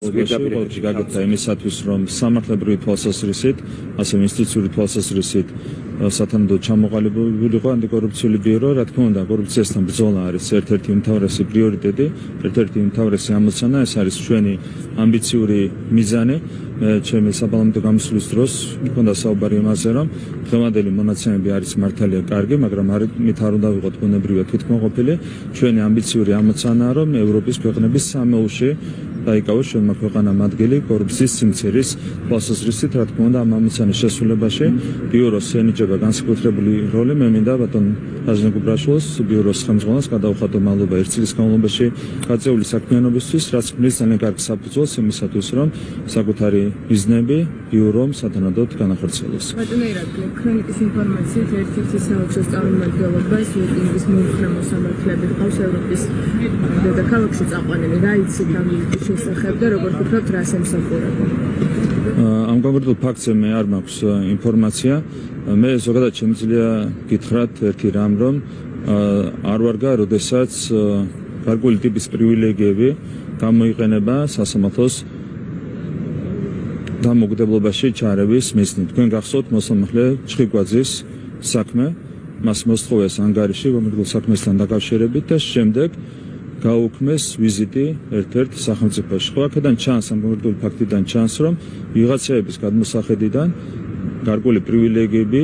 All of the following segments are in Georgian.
გაგებდა იმისათვის, რომ სამართლებრივი თვალსაზრისით, ასე ინსტიტუციური თვალსაზრისით სათანადო ჩამოყალიბებულიყო ანტიკორუფციული ბიურო, რა თქმა უნდა, კორუფციასთან ბრძოლა არის ერთ-ერთი უმთავრესი პრიორიტეტი, ერთ-ერთი უმთავრესი ამოცანა, ეს არის ჩვენი ამბიციური მიზანი. ჩემი საპარლამენტო გამოსვლის დროს მქონდა საუბარი იმაზე, რომ დღევანდელი მონაცემები არის მართალია კარგი, მაგრამ მით არ უნდა ვიყოთ ბუნებრივად თვითკმაყოფილი. ჩვენი ამბიციური ამოცანაა, რომ ევროპის ქვეყნების სამეულში დაიკავოს ჩვენმა ქვეყანამ ადგილი კორუფციის სიმცირის თვალსაზრისით, რა თქმა უნდა, ამ ამოცანის შესრულებაში ბიუროს ენიჭება განსაკუთრებული როლი. მე მინდა ბატონ რაზმ გუბრაშვილს, ბიუროს ხელმძღვანელს გადავხატო მადლობა 1 წლის განმავლობაში გაწეული საქმიანობისთვის, რაც ქმნის ძალიან კარგ საფუძველს იმისათვის, რომ საკუთარი მიზნები ბიურომ სათანადოდ განახორციელოს. ბატონო ირაკლი, ქრონიკის ინფორმაციით ერთ-ერთი საელჩოს წარმომადგენლობას ვიკინგის მომხრე მოსამართლეები ყავს ევროპის დედაქალაქში წაყვანილი. რა იცით ამ შესახებ და როგორ ფიქრობთ, რას ემსახურება? ამ კონკრეტულ ფაქტზე მე არ მაქვს ინფორმაცია. მე ზოგადად შემიძლია გითხრათ ერთი რამ, რომ არ ვარგა, როდესაც გარკვეული ტიპის პრივილეგიები გამოიყენება სასამართლოს დამოუკიდებლობაში ჩარევის მიზნით. თქვენ გახსოვთ მოსამართლე ჩხიკვაძის საქმე, მას მოსთხოვეს ანგარიში კონკრეტულ საქმესთან დაკავშირებით და შემდეგ გაუქმეს ვიზიტი ერთ-ერთ სახელმწიფოში. ხო, აქედან ჩანს, ამ კონკრეტული ფაქტიდან ჩანს, რომ ვიღაცების გადმოსახედიდან გარკვეული პრივილეგიები,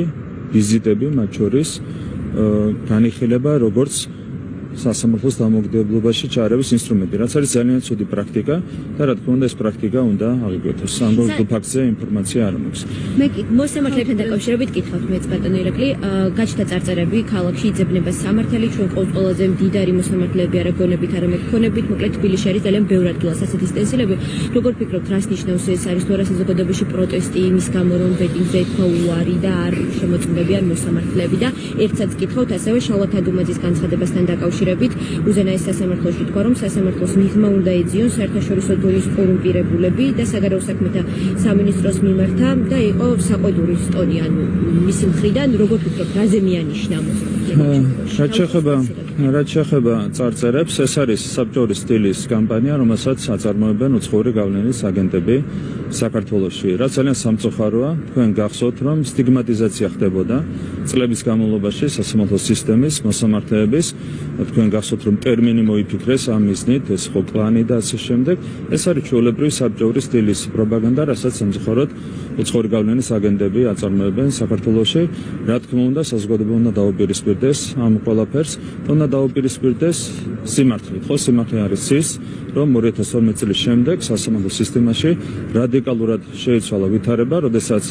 ვიზიტები, მათ შორის განიხილება როგორც სასამართლოს დამოუკიდებლობაში ჩარევის ინსტრუმენტი, რაც არის ძალიან ცუდი პრაქტიკა და რა თქმა უნდა ეს პრაქტიკა უნდა აღიკვეთოს. ამ კონკრეტულ ფაქტზე ინფორმაცია არ მაქვს. მე მოსამართლებთან დაკავშირებით გითხავთ მეც ბატონო ირაკლი, გაჩნდა წარწერები, ქალაქში იძებნება სამართალი, ჩვენ ყველაზე მდიდარი მოსამართლეები არა გონებით, არამედ ქონებით, მოკლედ თბილისში არის ძალიან ბევრ ადგილას ასეთი სტენსილები. როგორ ფიქრობთ, რას ნიშნავს ეს? არის თუ არა საზოგადოებაში პროტესტი იმის გამო, რომ ვეტინგზე ეთქვა უარი და არ შემოწმდებიან მოსამართლეები და ერთსაც გითხავთ ასევე შალვა თადუმაძის განცხადებასთან დაკავშირებით. უზენაეს სასამართლოში თქვა, რომ სასამართლოს მიღმა უნდა ეძიონ საერთაშორისო დონის კორუმპირებულები და საგარეო საქმეთა სამინისტროს მიმართა და იყო საყვედური სტონი, ანუ მისი მხრიდან როგორ ფიქრობთ, რაზე მიანიშნა რაც შეეხება წარწერებს, ეს არის საბჭოური სტილის კამპანია, რომელსაც აწარმოებენ უცხოური გავლენის აგენტები საქართველოში. რაც ძალიან სამწუხაროა, თქვენ გახსოვთ, რომ სტიგმატიზაცია ხდებოდა წლების განმავლობაში სასამართლო სისტემის, მოსამართლეების. თქვენ გახსოვთ, რომ ტერმინი მოიფიქრეს ამ მიზნით, ეს ხო კლანი და ასე შემდეგ. ეს არის ჩვეულებრივი საბჭოური სტილის პროპაგანდა, რასაც სამწუხაროდ უცხოური გავლენის აგენტები აწარმოებენ საქართველოში. რა თქმა უნდა, საზოგადოება უნდა დაუპირისპირდეს ამ ყველაფერს, უნდა დაუპირისპირდეს სიმართლით. ხო, სიმართლე არის ის, რომ 2012 წლის შემდეგ სასამართლო სისტემაში რადიკალურად შეიცვალა ვითარება, როდესაც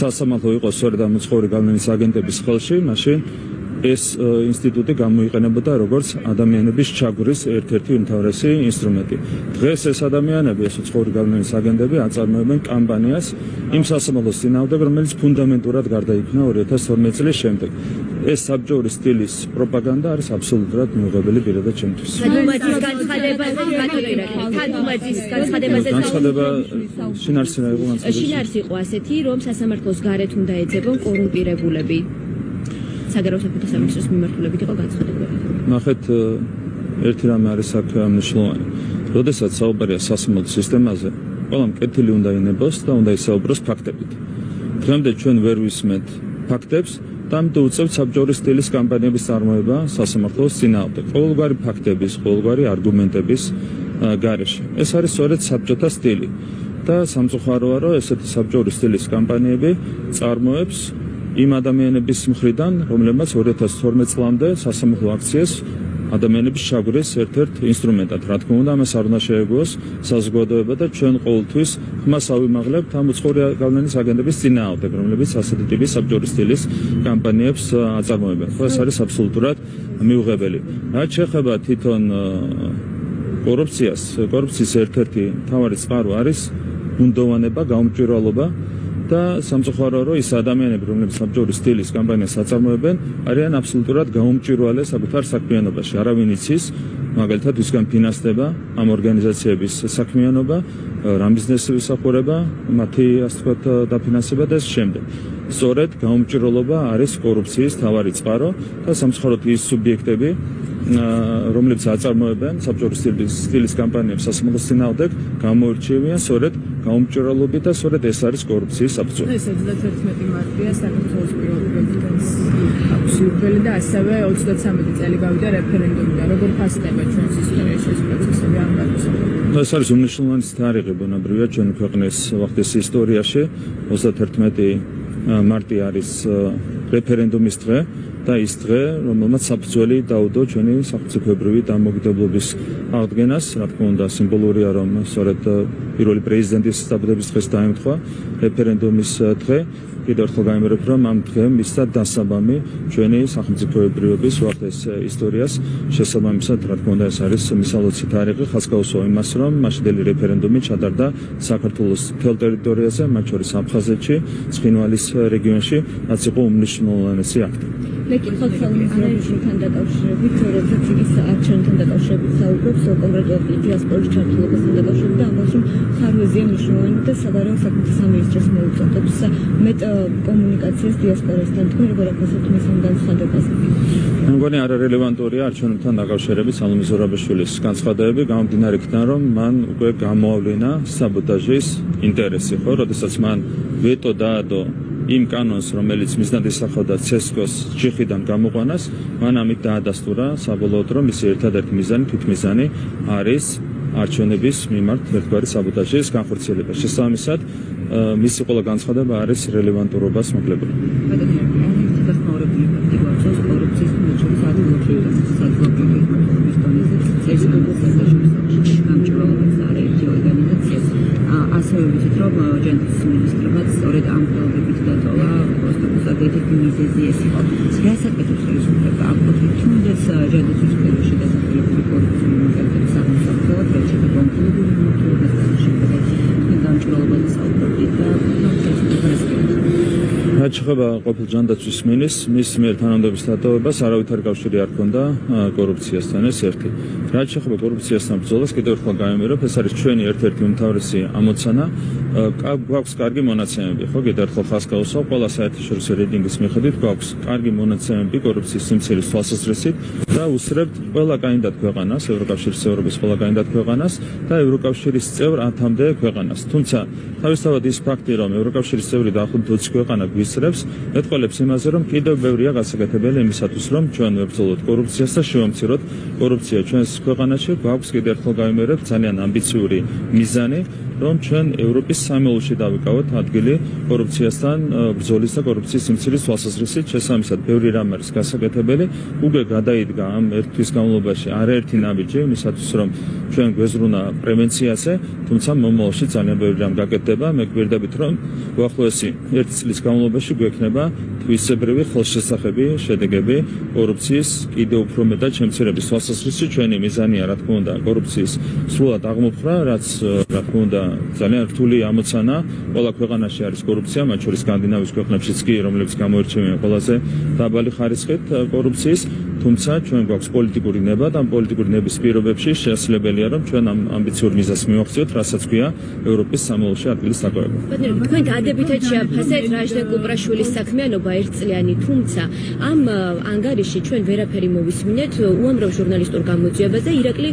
სასამართლო იყო სწორედ ამ უცხოური გავლენის აგენტების ხელში, მაშინ ეს ინსტიტუტი გამოიყენებოდა როგორც ადამიანების ჩაგვრის ერთ-ერთი უმთავრესი ინსტრუმენტი. დღეს ეს ადამიანები, ეს უცხოური გავლენის აგენტები აწარმოებენ კამპანიას იმ სასამართლოს წინააღმდეგ, რომელიც ფუნდამენტურად გარდაიქმნა 2012 წლის შემდეგ. ეს საბჭოური სტილის პროპაგანდა არის აბსოლუტურად მიუღებელი პირადად ჩემთვის. განცხადება შინაარსი იყო ასეთი, რომ სასამართლოს გარეთ უნდა ეძებონ კორუმპირებულები. საგარეო საქმეთა სამინისტროს მიმართულებით იყო განცხადება. ნახეთ, ერთი რამე არის აქ მნიშვნელოვანი. როდესაც საუბარია სასამართლო სისტემაზე, ყველა მკეთილი უნდა ინებოს და უნდა ისაუბროს ფაქტებით. დღემდე ჩვენ ვერ ვისმენთ ფაქტებს და ამიტომ უწევთ საბჭოური სტილის კამპანიების წარმოება სასამართლოს წინააღმდეგ. ყოველგვარი ფაქტების, ყოველგვარი არგუმენტების გარეშე. ეს არის სწორედ საბჭოთა სტილი და სამწუხაროა, რომ ესეთი საბჭოური სტილის კამპანიები წარმოებს იმ ადამიანების მხრიდან, რომლებმაც 2012 წლამდე სასამართლო აქციას ადამიანების ჩაგვრის ერთ-ერთ ინსტრუმენტად. რა თქმა უნდა, ამას არ უნდა შეეგუოს საზოგადოება და ჩვენ ყოველთვის ხმას ავიმაღლებთ ამ უცხოური გავლენის აგენტების წინააღმდეგ, რომლებიც ასეთი ტიპის საბჭოური სტილის კამპანიებს აწარმოებენ. ხო, ეს არის აბსოლუტურად მიუღებელი. რაც შეეხება თვითონ კორუფციას, კორუფციის ერთ-ერთი მთავარი წყარო არის ბუნდოვანება, გაუმჭვირვალობა. და სამწუხაროა, რომ ის ადამიანები, რომლებიც საბჭოური სტილის კამპანიას აწარმოებენ, არიან აბსოლუტურად გაუმჭვირვალე საკუთარ საქმიანობაში. არავინ იცის, მაგალითად, ვისგან ფინანსდება ამ ორგანიზაციების საქმიანობა, რამ ბიზნესი ვისახურება, მათი ასე ვთქვათ დაფინანსება და ეს შემდეგ. სწორედ გაუმჭირველობა არის კორუფციის მთავარი წყარო და სამწუხაროდ ის სუბიექტები რომლებიც აწარმოებენ საბჭოური სტილის კამპანიებს სასამართლოს წინააღმდეგ გამოირჩევიან სწორედ გაუმჭირველობით და სწორედ ეს არის კორუფციის საფუძველი. ეს 31 მარტია საქართველოს პირველ პრეზიდენტს აქვს უბრალი და ასევე 33 წელი გავიდა რეფერენდუმიდან. როგორ ფასდება ჩვენს ისტორიაში ეს პროცესები ამ გადასახადად? ეს არის უმნიშვნელოვანესი თარიღი ბუნებრივია ჩვენი ქვეყნის ვახტის ისტორიაში. 31 მარტი არის რეფერენდუმის დღე და ის დღე, რომელმაც საფუძველი დაუდო ჩვენი სახელმწიფოებრივი დამოუკიდებლობის აღდგენას, რა თქმა უნდა, სიმბოლურია, რომ სწორედ პირველი პრეზიდენტის დაბადების დღეს დაემთხვა რეფერენდუმის დღე. კიდევ ერთხელ გამიმერებ, რომ ამ დღემ მისცა დასაბამი ჩვენი სახელმწიფოებრიობის ვახტის ისტორიას შესაბამისად, რა თქმა უნდა, ეს არის მისალოცი თარიღი, ხაზს გაუსვა იმას, რომ მაშინდელი რეფერენდუმი ჩატარდა საქართველოს მთელ ტერიტორიაზე, მათ შორის აფხაზეთში, ცხინვალის რეგიონში, რაც იყო უმნიშვნელოვანესი აქტი. მეკითხოთ ხელმისაწვდომთან დაკავშირებით, როდესაც იგი არჩევნთან დაკავშირებით საუბრობს, კონკრეტულად დიასპორის ჩართულობასთან დაკავშირებით და ამბობს, რომ ხარვეზია მნიშვნელოვანი და საგარეო საქმეთა სამინისტროს მოუწოდებს მეტ კომუნიკაციას დიასპორასთან. თქვენ როგორ აფასებთ მის ამ განცხადებას? მე მგონი არარელევანტურია არჩევნებთან დაკავშირებით სალომე ზურაბაშვილის განცხადებები, გამომდინარე იქიდან, რომ მან უკვე გამოავლინა საბოტაჟის ინტერესი, ხო, როდესაც მან ვეტო დაადო იმ კანონს, რომელიც მიზნად ისახავდა ცესკოს ჩიხიდან გამოყვანას, მან ამით დაადასტურა საბოლოოდ, რომ მისი ერთადერთი მიზანი, თვითმიზანი არის არჩევნების მიმართ ერთგვარი საბოტაჟის განხორციელება. შესაბამისად, მისი ყველა განცხადება არის რელევანტურობას მოკლებული. ასევე ვიცით, რომ ჯანდაცვის მინისტრობაც სწორედ ამ ხელოვნებით დატოვა კონსტიტუციით მიზეზი ეს იყო. რასაკეთებს ხელისუფლება ამ კუთხით, თუნდაც ჯანდაცვის სფეროში დასახელებული კორუფციული მომენტების აღმოსახვებლად, რაც შეეხება კონკრეტულ მომენტებს შეეხება გამჭრელობაზე საუბრობთ და რაც შეეხება ყოფილ ჯანდაცვის მინისტრს, მის მიერ თანამდებობის დატოვებას არავითარი კავშირი არ ჰქონდა კორუფციასთან, ეს ერთი. რაც შეეხება კორუფციასთან ბრძოლას, კიდევ ერთხელ გამიმერებ, ეს არის ჩვენი ერთ-ერთი უმთავრესი ამოცანა. გვაქვს კარგი მონაცემები, ხო, კიდევ ერთხელ ხაზს გაუსვა, ყველა საერთაშორისო რეიტინგის მიხედვით გვაქვს კარგი მონაცემები კორუფციის სიმცირის თვალსაზრისით და უსწრებთ ყველა კანდიდატ ქვეყანას, ევროკავშირის წევრობის ყველა კანდიდატ ქვეყანას და ევროკავშირის წევრ 10-მდე ქვეყანას. თუმცა თავისთავად ის ფაქტი, რომ ევროკავშირის წევრი დაახლოებით 20 ქვეყანა გვისწრებს, მეტყველებს იმაზე, რომ კიდევ ბევრია გასაკეთებელი იმისათვის, რომ ჩვენ ვებრძოლოთ კორუფციას და შევამციროთ კორუფცია ჩვენს ქვეყანაში. გვაქვს კიდევ ერთხელ გამიმერებ ძალიან ამბიციური მიზანი, რომ ჩვენ ევროპის სამეულში დავიკავოთ ადგილი კორუფციასთან ბრძოლის და კორუფციის სიმცირის თვალსაზრისით. შესაბამისად, ბევრი რამ არის გასაკეთებელი. უკვე გადაიდგა ამ ერთ თვის განმავლობაში არაერთი ნაბიჯი იმისათვის, რომ ჩვენ გვეზრუნა პრევენციაზე, თუმცა მომავალში ძალიან ბევრი რამ გაკეთდება. მე გვერდებით, რომ უახლოესი ერთი წლის განმავლობაში გვექნება თვისებრივი ხელშესახები, შედეგები კორუფციის კიდევ უფრო მეტად შემცირების თვალსაზრისით. ჩვენი მიზანია, რა თქმა უნდა, კორუფციის სრულად აღმოფხვრა, რაც რა თქმა უნდა ძალიან რთული ამოცანა. ყველა ქვეყანაში არის კორუფცია, მათ შორის სკანდინავიის ქვეყნებშიც კი, რომლებიც გამოირჩევიან ყველაზე დაბალი ხარისხით კორუფციის. თუმცა ჩვენ გვაქვს პოლიტიკური ნება და ამ პოლიტიკური ნების პირობებში შესაძლებელია, რომ ჩვენ ამ ამბიციურ მიზანს მივახციოთ, რასაც ქვია ევროპის სამეულში ადგილის დაკავება. თქვენ დადებითად შეაფასეთ რაჟდან კუპრაშვილის საქმიანობა ერთწლიანი, თუმცა ამ ანგარიში ჩვენ ვერაფერი მოვისმინეთ უამრავ ჟურნალისტურ გამოძიებაზე ირაკლი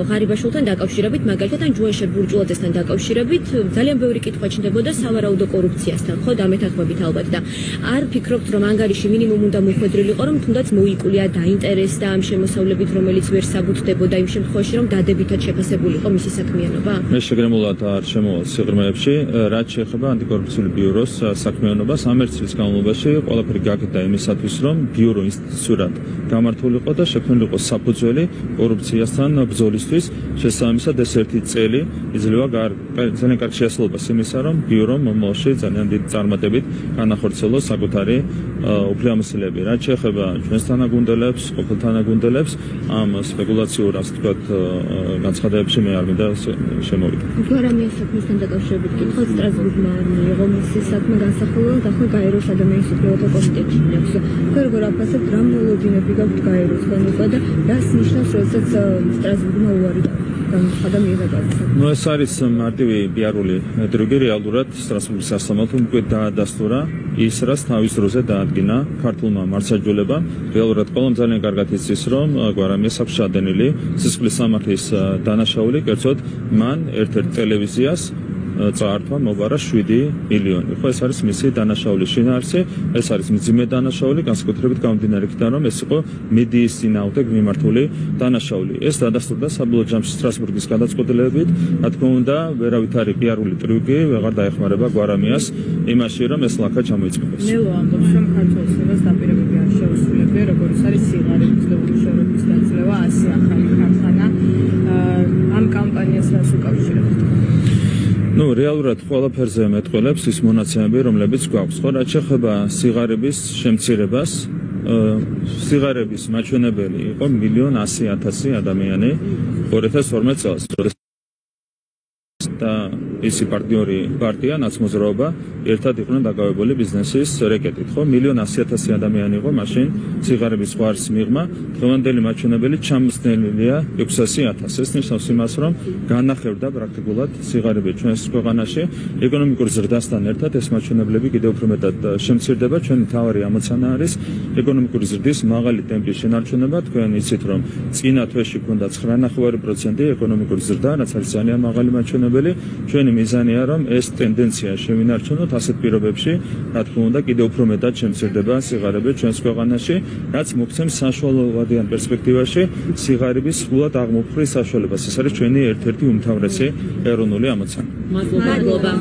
ღარიბაშვილთან დაკავშირებით, მაგალითად ან ჯუანშერ ბურჯულაძესთან დაკავშირებით ძალიან ბევრი კითხვა ჩნდებოდა სავარაუდო კორუფციასთან, ხო, დამეთანხმებით ალბათ და არ ფიქრობთ, რომ ანგარიში მინიმუმ უნდა მოხვედრილიყო, რომ თუნდაც მოიკვლია დაინტერესდა ამ შემოსავლებით, რომელიც ვერ საბუთდებოდა იმ შემთხვევაში, რომ დადებითად შეფასებულიყო მისი საქმიანობა? მე შეგრემულად არ შემოვალ სიღრმეებში, რაც შეეხება ანტიკორუფციული ბიუროს საქმიანობას. ამ ერთ წლის განმავლობაში ყველაფერი გაკეთდა იმისათვის, რომ ბიურო ინსტიტუციურად გამართულიყო და შექმნილიყო საფუძველი კორუფციასთან ბრძოლისთვის. შესაბამისად, ეს ერთი წელი იძლევა ძალიან კარგ შეასრულებას იმისა, რომ ბიურო მომავალში ძალიან დიდი წარმატებით განახორციელოს საკუთარი უფლებამოსილები. რაც შეეხება ჩვენს თანაგუნდელებს, ყოფილ თანაგუნდელებს, ამ სპეკულაციურ, ასე ვთქვათ, განცხადებებში მე არ მინდა შემოვიდე. გვარამია საქმესთან დაკავშირებით კითხვა სტრასბურგმა არ მიიღო მისი საქმე განსახილველი და ახლა გაეროს ადამიანის უფლებათა კომიტეტში აქვს. თქვენ როგორ აფასებთ, რა მოლოდინები გაქვთ გაეროს ხელმოკლედ და რას ნიშნავს, როდესაც სტრასბურგმა უარი გაუხსნა? და მიიღება. Ну, ეს არის მარტივი პიარული ტრიუკი, რეალურად სტრასბურგის სასამართლომ უკვე დაადასტურა ის, რაც თავის დროზე დაადგინა ქართულმა მართლმსაჯულებამ. რეალურად ყველამ ძალიან კარგად იცის, რომ გვარამიას აქვს ჩადენილი სისხლის სამართლის დანაშაული, კერძოდ მან ერთ-ერთ ტელევიზიას წაართვა მობარა 7 მილიონი. ხო, ეს არის მისი დანაშაული შინაარსი, ეს არის მძიმე დანაშაული, განსაკუთრებით გამომდინარე იქიდან, რომ ეს იყო მედიის წინააღმდეგ მიმართული დანაშაული. ეს დადასტურდა საბოლოო ჯამში სტრასბურგის გადაწყვეტილებით, რა თქმა უნდა, ვერავით არის პიარული ტრიუკი, ვეღარ დაეხმარება გვარამიას იმაში, რომ ეს ლაქა ჩამოიწყდეს. ნელო ამბობს, რომ ქართულ საგას დაპირებები არ შეუსრულებია, როგორც არის სიგარეტის და უშუალობის დაძლევა 100 ახალი ქარხანა. ამ კამპანიას რას უკავშირებთ? Ну, რეალურად ყველაფერზე მეტყველებს ის მონაცემები, რომლებიც გვაქვს. ხო, რაც შეეხება სიგარების შემცირებას, სიგარების მაჩვენებელი იყო 1,100,000 ადამიანი 2012 წელს. და ისი პარტნიორი პარტია ნაცმოძრაობა ერთად იყვნენ დაკავებული ბიზნესის რეკეტით, ხო? 1,100,000 ადამიანი იყო მაშინ სიგარების ღვარს მიღმა, დღევანდელი მაჩვენებელი ჩამოსნელია 600,000. ეს ნიშნავს იმას, რომ განახევდა პრაქტიკულად სიგარები ჩვენს ქვეყანაში. ეკონომიკური ზრდასთან ერთად ეს მაჩვენებლები კიდევ უფრო მეტად შემცირდება. ჩვენი მთავარი ამოცანა არის ეკონომიკური ზრდის მაღალი ტემპის შენარჩუნება. თქვენ იცით, რომ წინა თვეში ჰქონდა 9,5% ეკონომიკური ზრდა, რაც არის ძალიან მაღალი მაჩვენებელი. ჩვენი მიზანია, რომ ეს ტენდენცია შევინარჩუნოთ ასეთ პირობებში, რა თქმა უნდა, კიდევ უფრო მეტად შემცირდება სიგარები ჩვენს ქვეყანაში, რაც მოგცემს საშუალებიან პერსპექტივაში სიგარების სრულად აღმოფხრის საშუალებას. ეს არის ჩვენი ერთ-ერთი უმთავრესი ეროვნული ამოცანა. მადლობა.